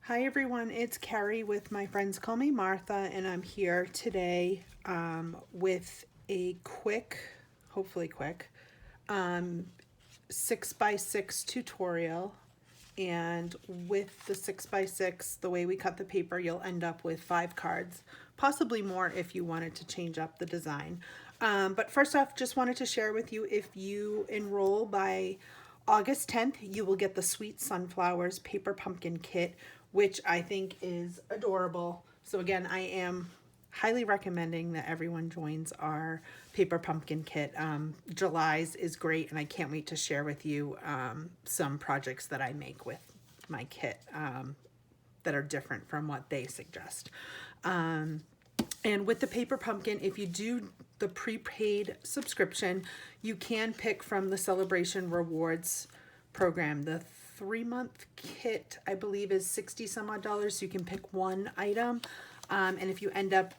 Hi everyone, it's Carrie with My Friends Call Me Martha, and I'm here today with a quick, hopefully quick, 6x6 tutorial. And with the 6x6, the way we cut the paper, you'll end up with 5 cards, possibly more if you wanted to change up the design. But first off, just wanted to share with you, if you enroll by August 10th, you will get the Sweet Sunflowers Paper Pumpkin Kit, which I think is adorable. So again, I am highly recommending that everyone joins our Paper Pumpkin Kit. July's is great, and I can't wait to share with you some projects that I make with my kit that are different from what they suggest. And with the Paper Pumpkin, if you do the prepaid subscription, you can pick from the Celebration Rewards program. The 3-month kit, I believe, is 60 some odd dollars. So you can pick one item. And if you end up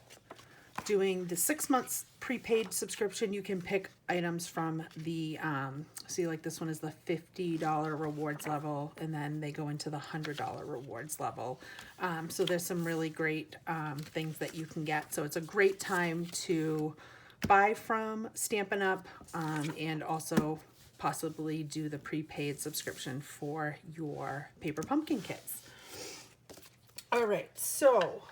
doing the 6 months prepaid subscription, you can pick items from the, see, like this one is the $50 rewards level, and then they go into the $100 rewards level. So there's some really great things that you can get. So it's a great time to buy from Stampin' Up! And also possibly do the prepaid subscription for your Paper Pumpkin kits. All right, so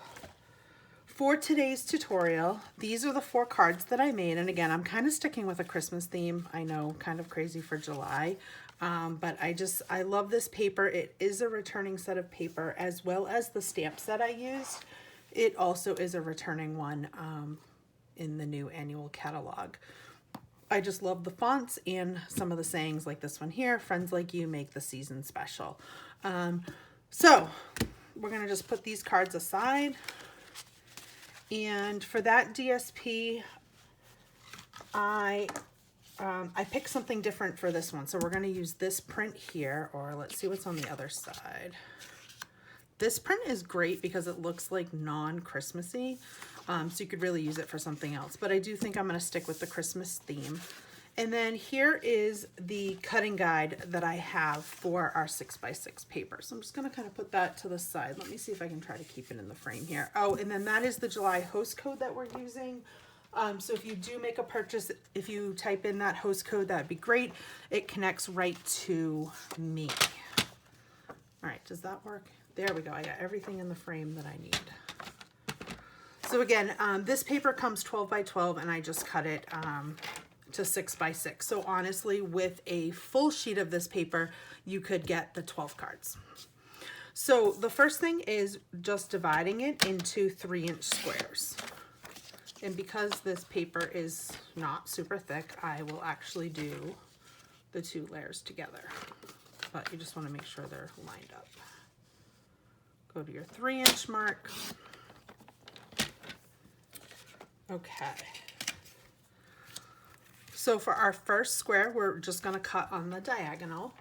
for today's tutorial, these are the 4 cards that I made. And again, I'm kind of sticking with a Christmas theme. I know, kind of crazy for July. But I love this paper. It is a returning set of paper, as well as the stamp set I used. It also is a returning one in the new annual catalog. I just love the fonts and some of the sayings, like this one here: friends like you make the season special. So we're gonna just put these cards aside. And for that DSP, I picked something different for this one. So we're gonna use this print here, or let's see what's on the other side. This print is great because it looks like non-Christmassy, so you could really use it for something else. But I do think I'm going to stick with the Christmas theme. And then here is the cutting guide that I have for our 6x6 paper. So I'm just going to kind of put that to the side. Let me see if I can try to keep it in the frame here. Oh, and then that is the July host code that we're using. So if you do make a purchase, if you type in that host code, that'd be great. It connects right to me. All right, does that work? There we go. I got everything in the frame that I need. So again, this paper comes 12 by 12, and I just cut it to 6 by 6. So honestly, with a full sheet of this paper, you could get the 12 cards. So the first thing is just dividing it into 3-inch squares. And because this paper is not super thick, I will actually do the 2 layers together. But you just want to make sure they're lined up. Go to your 3-inch mark. Okay. So for our first square, we're just going to cut on the diagonal.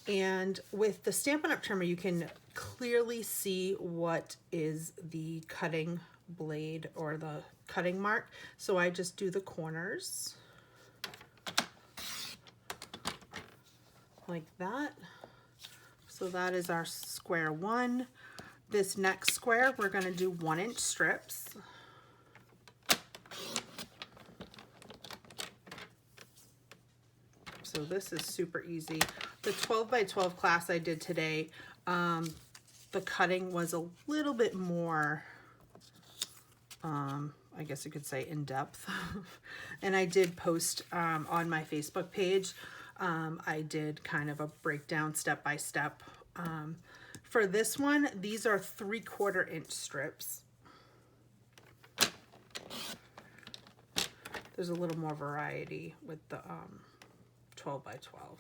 And with the Stampin' Up! Trimmer, you can clearly see what is the cutting blade or the cutting mark. So I just do the corners like that. So that is our square 1. This next square, we're going to do 1-inch strips. So this is super easy. The 12 by 12 class I did today, the cutting was a little bit more, I guess you could say, in depth. And I did post on my Facebook page. I did kind of a breakdown step by step. For this one, these are 3/4 inch strips. There's a little more variety with the 12 by 12.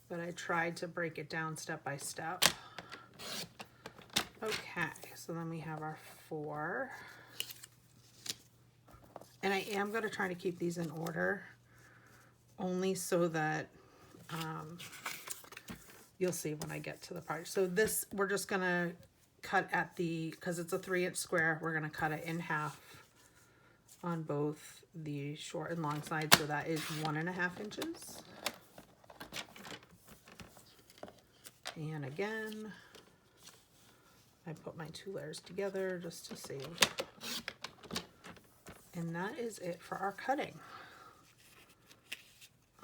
But I tried to break it down step by step. Okay, so then we have our 4. And I am going to try to keep these in order, only so that you'll see when I get to the part. So this, we're just going to cut at the, because it's a 3-inch square, we're going to cut it in half on both the short and long sides. So that is 1.5 inches. And again, I put my 2 layers together just to save. And that is it for our cutting.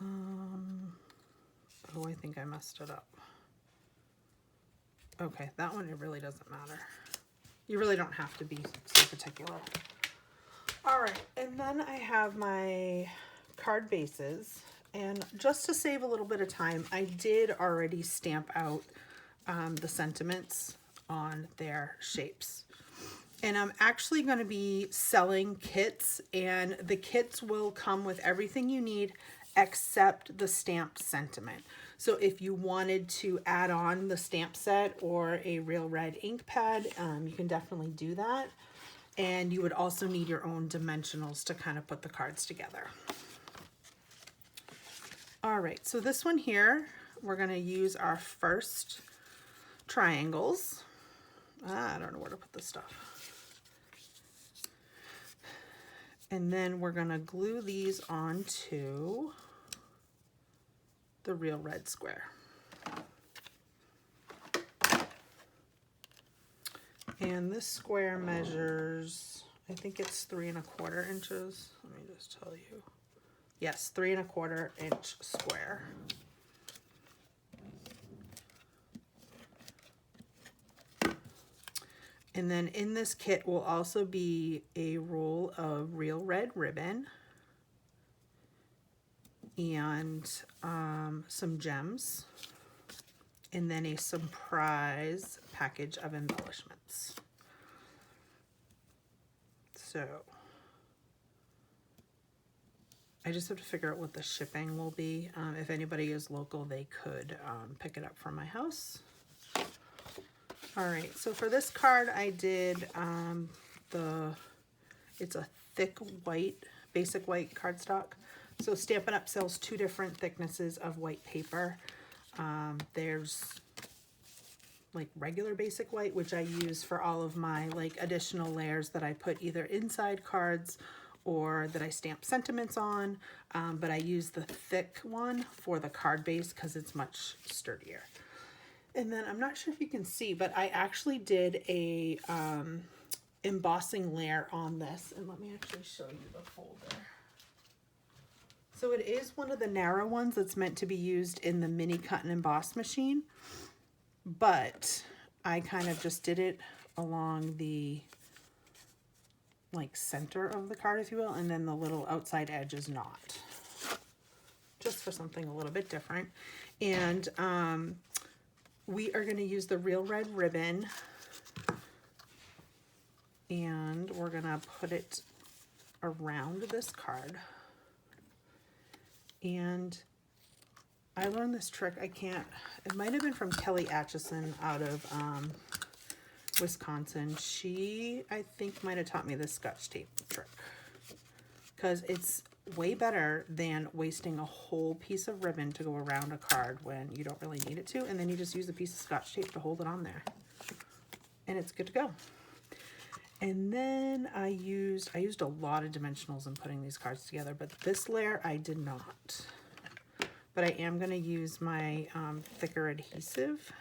Oh, I think I messed it up. Okay, that one, it really doesn't matter. You really don't have to be so particular. All right, and then I have my card bases. And just to save a little bit of time, I did already stamp out the sentiments on their shapes. And I'm actually going to be selling kits, and the kits will come with everything you need except the stamped sentiment. So if you wanted to add on the stamp set or a real red ink pad, you can definitely do that. And you would also need your own dimensionals to kind of put the cards together. All right, so this one here, we're going to use our first triangles. I don't know where to put this stuff. And then we're going to glue these onto the real red square. And this square measures, I think it's 3 1/4 inches. Let me just tell you. Yes, 3 1/4 inch square. And then in this kit will also be a roll of real red ribbon and some gems, and then a surprise package of embellishments. So I just have to figure out what the shipping will be. If anybody is local, they could pick it up from my house. All right, so for this card, I did it's a thick white, basic white cardstock. So Stampin' Up! Sells 2 different thicknesses of white paper. There's like regular basic white, which I use for all of my like additional layers that I put either inside cards or that I stamp sentiments on, but I use the thick one for the card base because it's much sturdier. And then I'm not sure if you can see, but I actually did a embossing layer on this, and let me actually show you the folder. So it is one of the narrow ones that's meant to be used in the mini cut and emboss machine, but I kind of just did it along the like center of the card, if you will, and then the little outside edge is not, just for something a little bit different. And we are going to use the real red ribbon, and we're going to put it around this card. And I learned this trick. It might have been from Kelly Atchison out of Wisconsin. She, I think, might have taught me this Scotch tape trick, because it's way better than wasting a whole piece of ribbon to go around a card when you don't really need it to, and then you just use a piece of Scotch tape to hold it on there, and it's good to go. And then I used a lot of dimensionals in putting these cards together, but this layer I did not. But I am going to use my thicker adhesive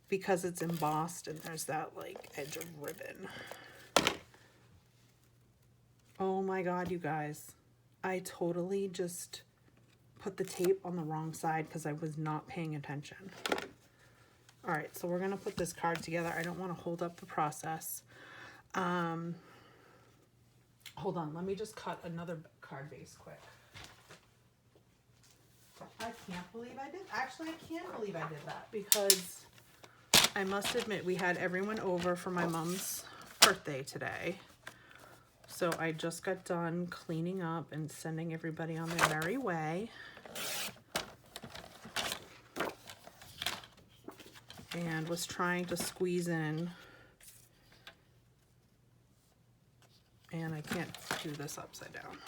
because it's embossed and there's that like edge of ribbon. Oh my God, you guys. I totally just put the tape on the wrong side because I was not paying attention. All right, so we're going to put this card together. I don't want to hold up the process. Hold on, let me just cut another card base quick. I can't believe I did. Actually, I can't believe I did that because I must admit we had everyone over for my mom's birthday today. So I just got done cleaning up and sending everybody on their merry way. And was trying to squeeze in. And I can't do this upside down.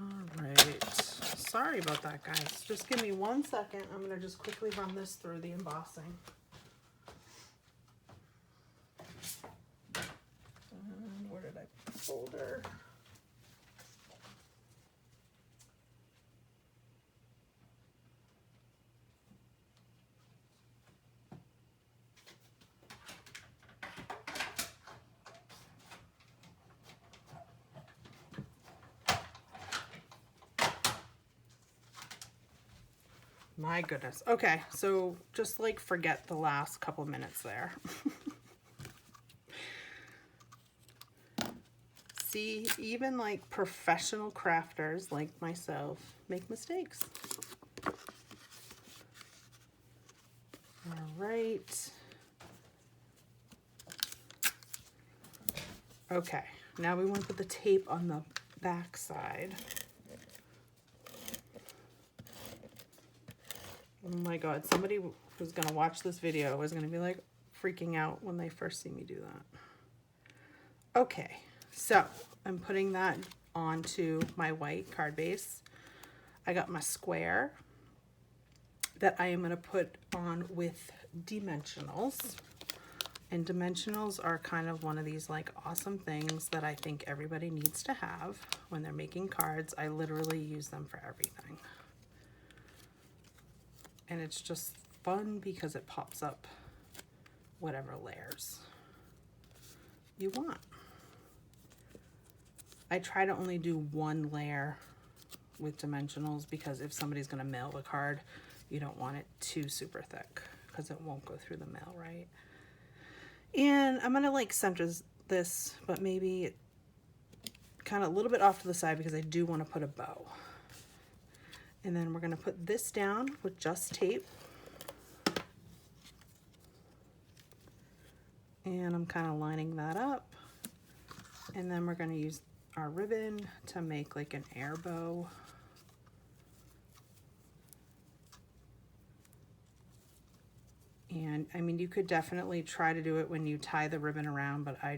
All right. Sorry about that, guys. Just give me 1 second. I'm going to just quickly run this through the embossing. Where did I put the folder? My goodness. Okay, so just like forget the last couple minutes there. See, even like professional crafters like myself make mistakes. All right. Okay, now we want to put the tape on the back side. Oh my God, somebody who's gonna watch this video is gonna be like freaking out when they first see me do that. Okay, so I'm putting that onto my white card base. I got my square that I am gonna put on with dimensionals. And dimensionals are kind of one of these like awesome things that I think everybody needs to have when they're making cards. I literally use them for everything. And it's just fun because it pops up whatever layers you want. I try to only do one layer with dimensionals because if somebody's gonna mail the card, you don't want it too super thick because it won't go through the mail right. And I'm gonna like center this, but maybe kind of a little bit off to the side because I do want to put a bow. And then we're gonna put this down with just tape. And I'm kind of lining that up. And then we're gonna use our ribbon to make like an air bow. And I mean, you could definitely try to do it when you tie the ribbon around, but I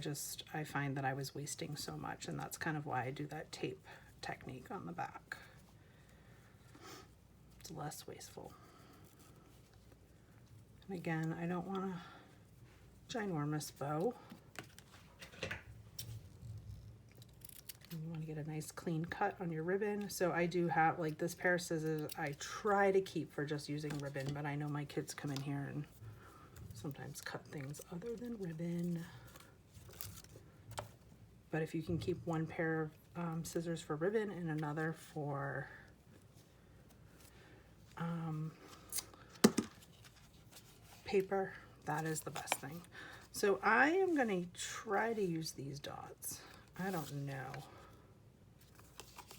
find that I was wasting so much, and that's kind of why I do that tape technique on the back. It's less wasteful. And again, I don't want a ginormous bow. You want to get a nice clean cut on your ribbon. So I do have like this pair of scissors I try to keep for just using ribbon, but I know my kids come in here and sometimes cut things other than ribbon. But if you can keep one pair of scissors for ribbon and another for paper, that is the best thing. So I am going to try to use these dots. I don't know.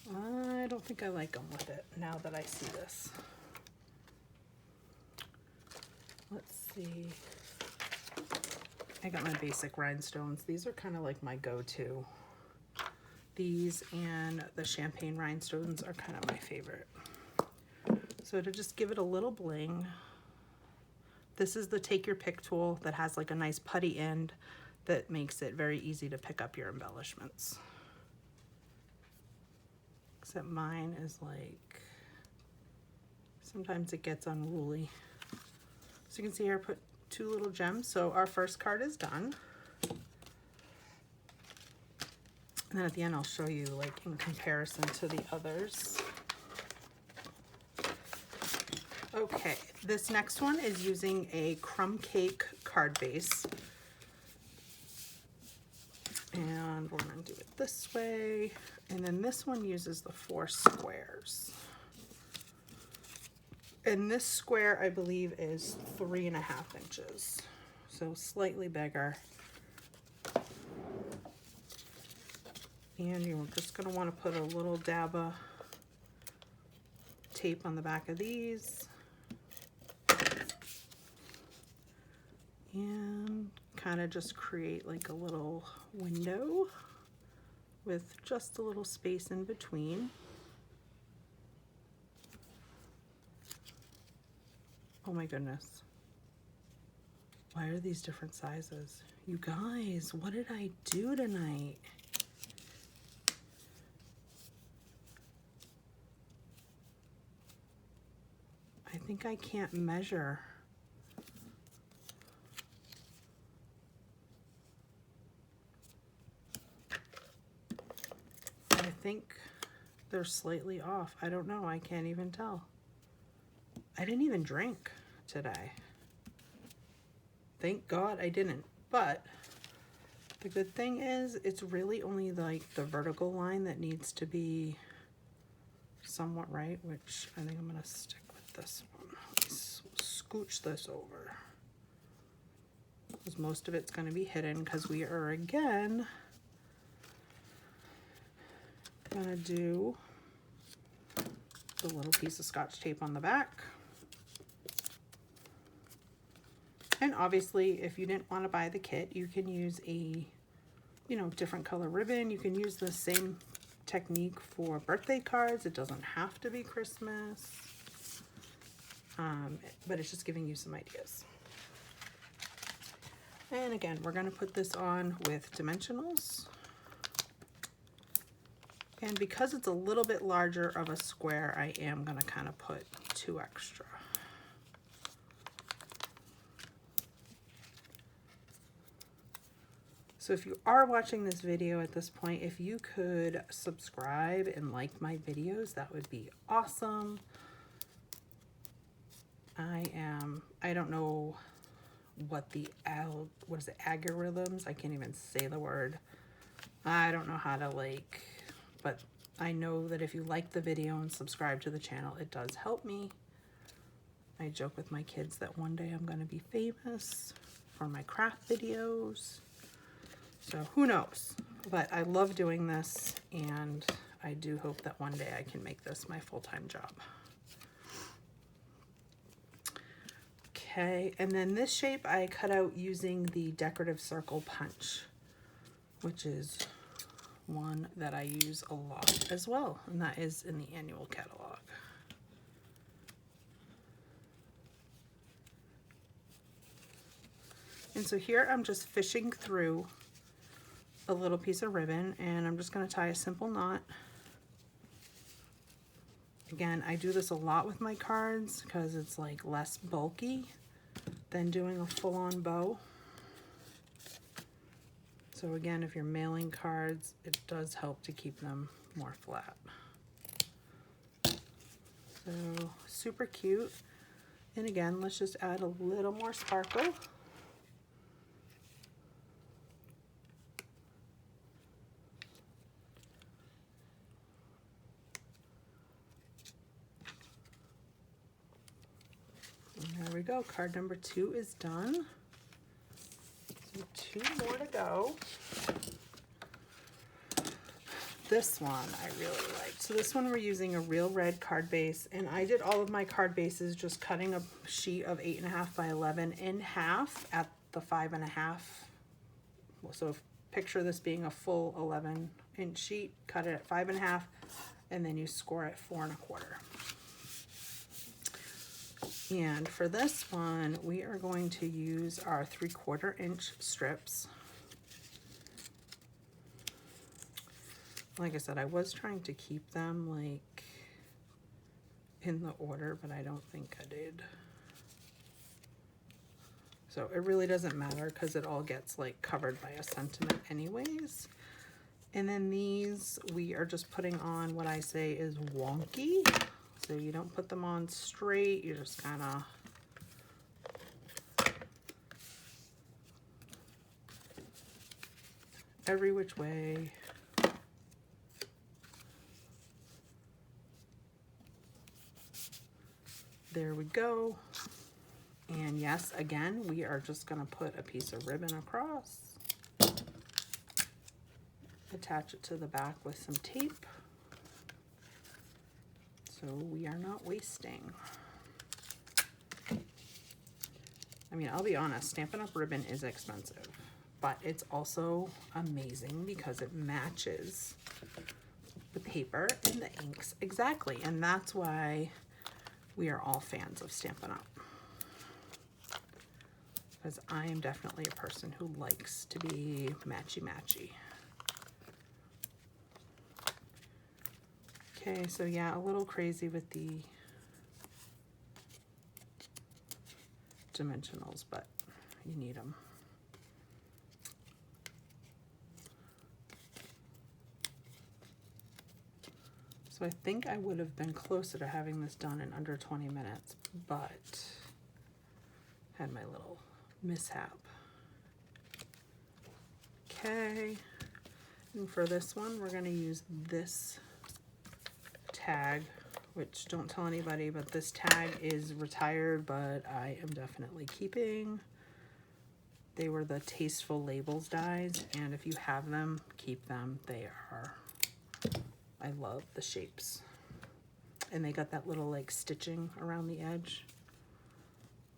I don't think I like them with it now that I see this. Let's see. I got my basic rhinestones. These are kind of like my go-to. These and the champagne rhinestones are kind of my favorite. So to just give it a little bling, this is the take your pick tool that has like a nice putty end that makes it very easy to pick up your embellishments. Except mine is like, sometimes it gets unruly. So you can see here I put 2 little gems. So our first card is done. And then at the end I'll show you like in comparison to the others. Okay, this next one is using a crumb cake card base. And we're going to do it this way. And then this one uses the 4 squares. And this square, I believe, is 3.5 inches. So slightly bigger. And you're just going to want to put a little dab of tape on the back of these. And kind of just create like a little window with just a little space in between. Oh my goodness. Why are these different sizes? You guys, what did I do tonight? I think I can't measure. I think they're slightly off. I don't know. I can't even tell. I didn't even drink today. Thank God I didn't. But the good thing is it's really only like the vertical line that needs to be somewhat right, which I think I'm going to stick with this one. Let's scooch this over, because most of it's going to be hidden, because we are again going to do the little piece of Scotch tape on the back. And obviously, if you didn't want to buy the kit, you can use a, you know, different color ribbon. You can use the same technique for birthday cards. It doesn't have to be Christmas, but it's just giving you some ideas. And again, we're going to put this on with dimensionals. And because it's a little bit larger of a square, I am going to kind of put 2 extra. So if you are watching this video at this point, if you could subscribe and like my videos, that would be awesome. I don't know what the, what is it, algorithms? I can't even say the word. I don't know how to but I know that if you like the video and subscribe to the channel, it does help me. I joke with my kids that one day I'm going to be famous for my craft videos. So who knows? But I love doing this, and I do hope that one day I can make this my full-time job. Okay, and then this shape I cut out using the decorative circle punch, which is one that I use a lot as well, and that is in the annual catalog. And so here I'm just fishing through a little piece of ribbon, and I'm just going to tie a simple knot. Again, I do this a lot with my cards because it's like less bulky than doing a full-on bow. So again, if you're mailing cards, it does help to keep them more flat. So super cute. And again, let's just add a little more sparkle. There we go. Card number 2 is done. So 2 more to go. This one I really liked. So this one we're using a real red card base, and I did all of my card bases just cutting a sheet of 8.5 by 11 in half at the 5.5. So picture this being a full 11-inch sheet. Cut it at 5.5, and then you score at 4 1/4. And for this one, we are going to use our 3/4 inch strips. Like I said, I was trying to keep them like in the order, but I don't think I did. So it really doesn't matter because it all gets like covered by a sentiment anyways. And then these, we are just putting on what I say is wonky. So you don't put them on straight, you just kind of every which way. There we go. And yes, again, we are just going to put a piece of ribbon across, attach it to the back with some tape. So we are not wasting. I mean, I'll be honest, Stampin' Up! Ribbon is expensive, but it's also amazing because it matches the paper and the inks exactly. And that's why we are all fans of Stampin' Up! Because I am definitely a person who likes to be matchy-matchy. Okay, so yeah, a little crazy with the dimensionals, but you need them. So I think I would have been closer to having this done in under 20 minutes, but had my little mishap. Okay, and for this one, we're going to use this tag which don't tell anybody, but this tag is retired, but I am definitely keeping. They were the Tasteful Labels dies, and if you have them, keep them. They are, I love the shapes. And they got that little like stitching around the edge,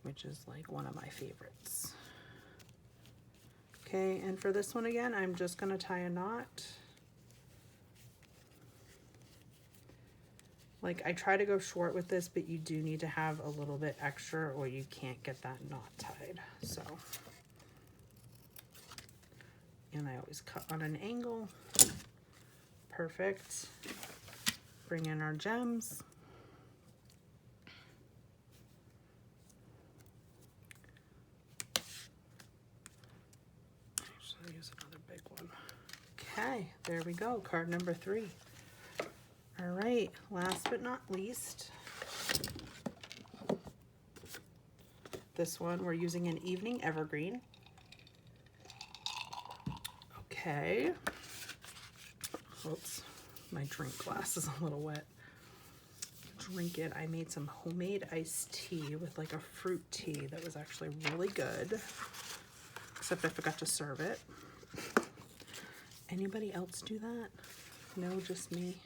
which is like one of my favorites. Okay, and for this one again, I'm just gonna tie a knot. Like, I try to go short with this, but you do need to have a little bit extra or you can't get that knot tied. So, and I always cut on an angle. Perfect. Bring in our gems. Actually, use another big one. Okay, there we go, card number 3. All right, last but not least, this one we're using an Evening Evergreen. Okay. Oops, my drink glass is a little wet. Drink it. I made some homemade iced tea with like a fruit tea that was actually really good, except I forgot to serve it. Anybody else do that? No, just me.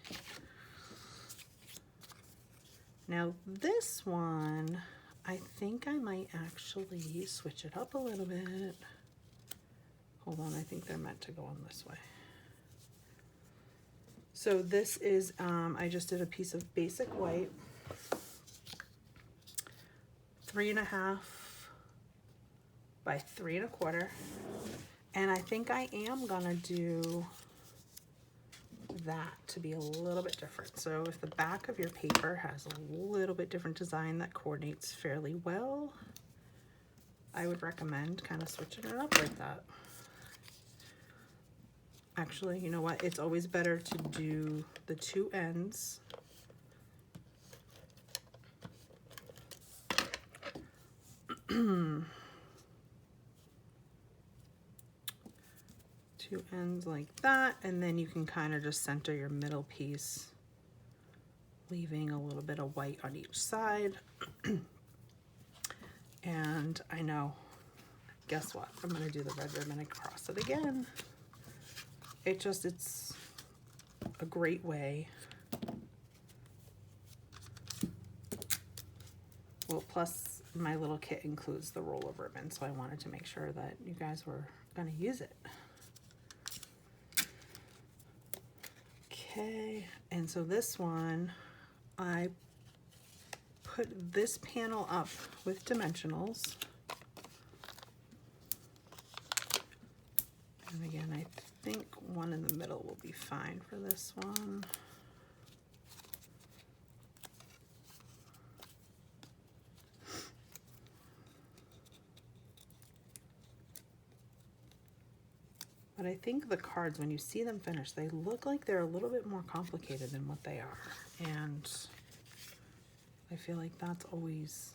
Now this one, I think I might actually switch it up a little bit. Hold on, I think they're meant to go on this way. So this is, I just did a piece of basic white, 3.5 by 3 1/4. And I think I am gonna do that to be a little bit different. So if the back of your paper has a little bit different design that coordinates fairly well, I would recommend kind of switching it up like that. Actually, you know what? It's always better to do the 2 ends. Two ends like that, and then you can kind of just center your middle piece, leaving a little bit of white on each side. And I know, guess what? I'm gonna do the red ribbon across it again. It's a great way. Well, plus my little kit includes the roll of ribbon, so I wanted to make sure that you guys were gonna use it. Okay, and so this one, I put this panel up with dimensionals. And again, I think one in the middle will be fine for this one. But I think the cards, when you see them finished, they look like they're a little bit more complicated than what they are. And I feel like that's always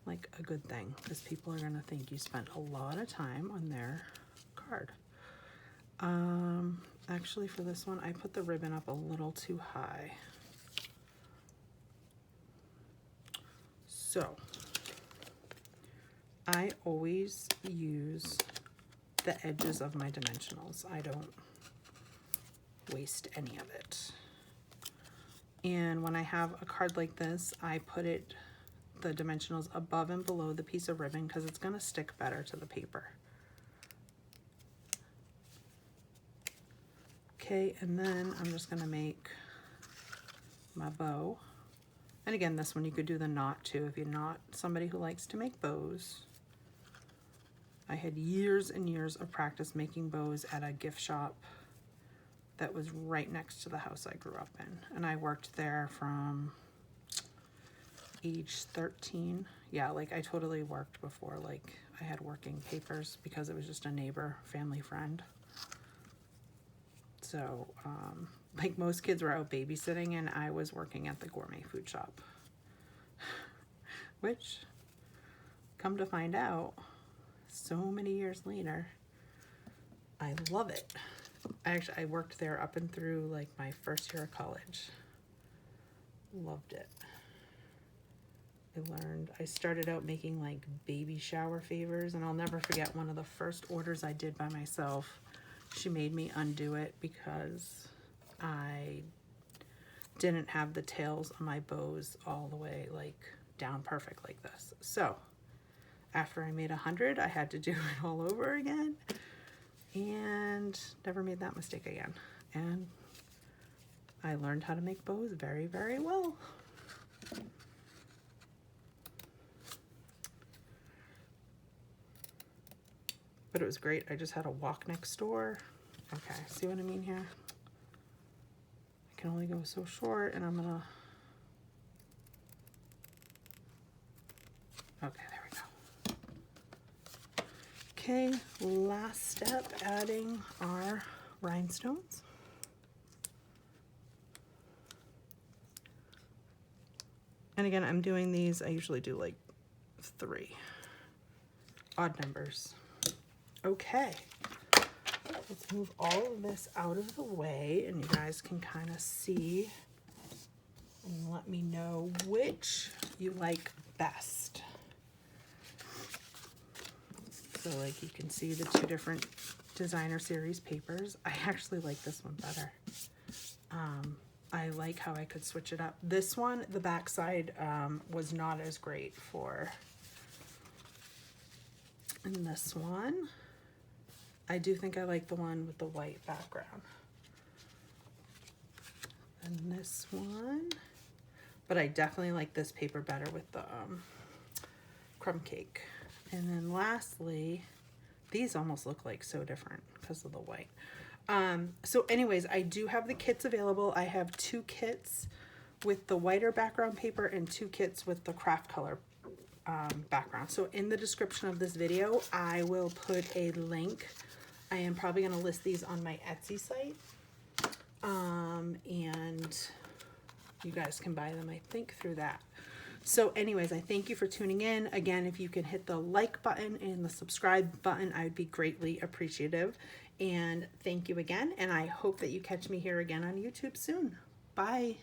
like a good thing, because people are gonna think you spent a lot of time on their card. Actually for this one, I put the ribbon up a little too high. So I always use the edges of my dimensionals. I don't waste any of it. And when I have a card like this, I put the dimensionals above and below the piece of ribbon because it's gonna stick better to the paper. Okay, and then I'm just gonna make my bow. And again, this one you could do the knot too if you're not somebody who likes to make bows. I had years and years of practice making bows at a gift shop that was right next to the house I grew up in. And I worked there from age 13. Yeah, like I totally worked before like I had working papers because it was just a neighbor, family friend. So, like most kids were out babysitting and I was working at the gourmet food shop. Which, come to find out, so many years later, I love it. I worked there up and through like my first year of college. Loved it. I started out making like baby shower favors, and I'll never forget one of the first orders I did by myself. She made me undo it because I didn't have the tails on my bows all the way like down perfect like this. So after I made 100, I had to do it all over again, and never made that mistake again. And I learned how to make bows very, very well. But it was great. I just had to walk next door. Okay, see what I mean here? I can only go so short, and I'm gonna... Okay, there we go. Okay, last step, adding our rhinestones. And again, I'm doing these, I usually do like 3 odd numbers. Okay, let's move all of this out of the way, and you guys can kind of see and let me know which you like best. So like you can see the 2 different designer series papers. I actually like this one better. I like how I could switch it up. This one, the back side was not as great for. And this one, I do think I like the one with the white background. And this one, but I definitely like this paper better with the crumb cake. And then lastly, these almost look like so different because of the white. So anyways, I do have the kits available. I have 2 kits with the whiter background paper and 2 kits with the craft color background. So in the description of this video, I will put a link. I am probably going to list these on my Etsy site. And you guys can buy them, I think, through that. So anyways, I thank you for tuning in. Again, if you can hit the like button and the subscribe button, I would be greatly appreciative. And thank you again. And I hope that you catch me here again on YouTube soon. Bye.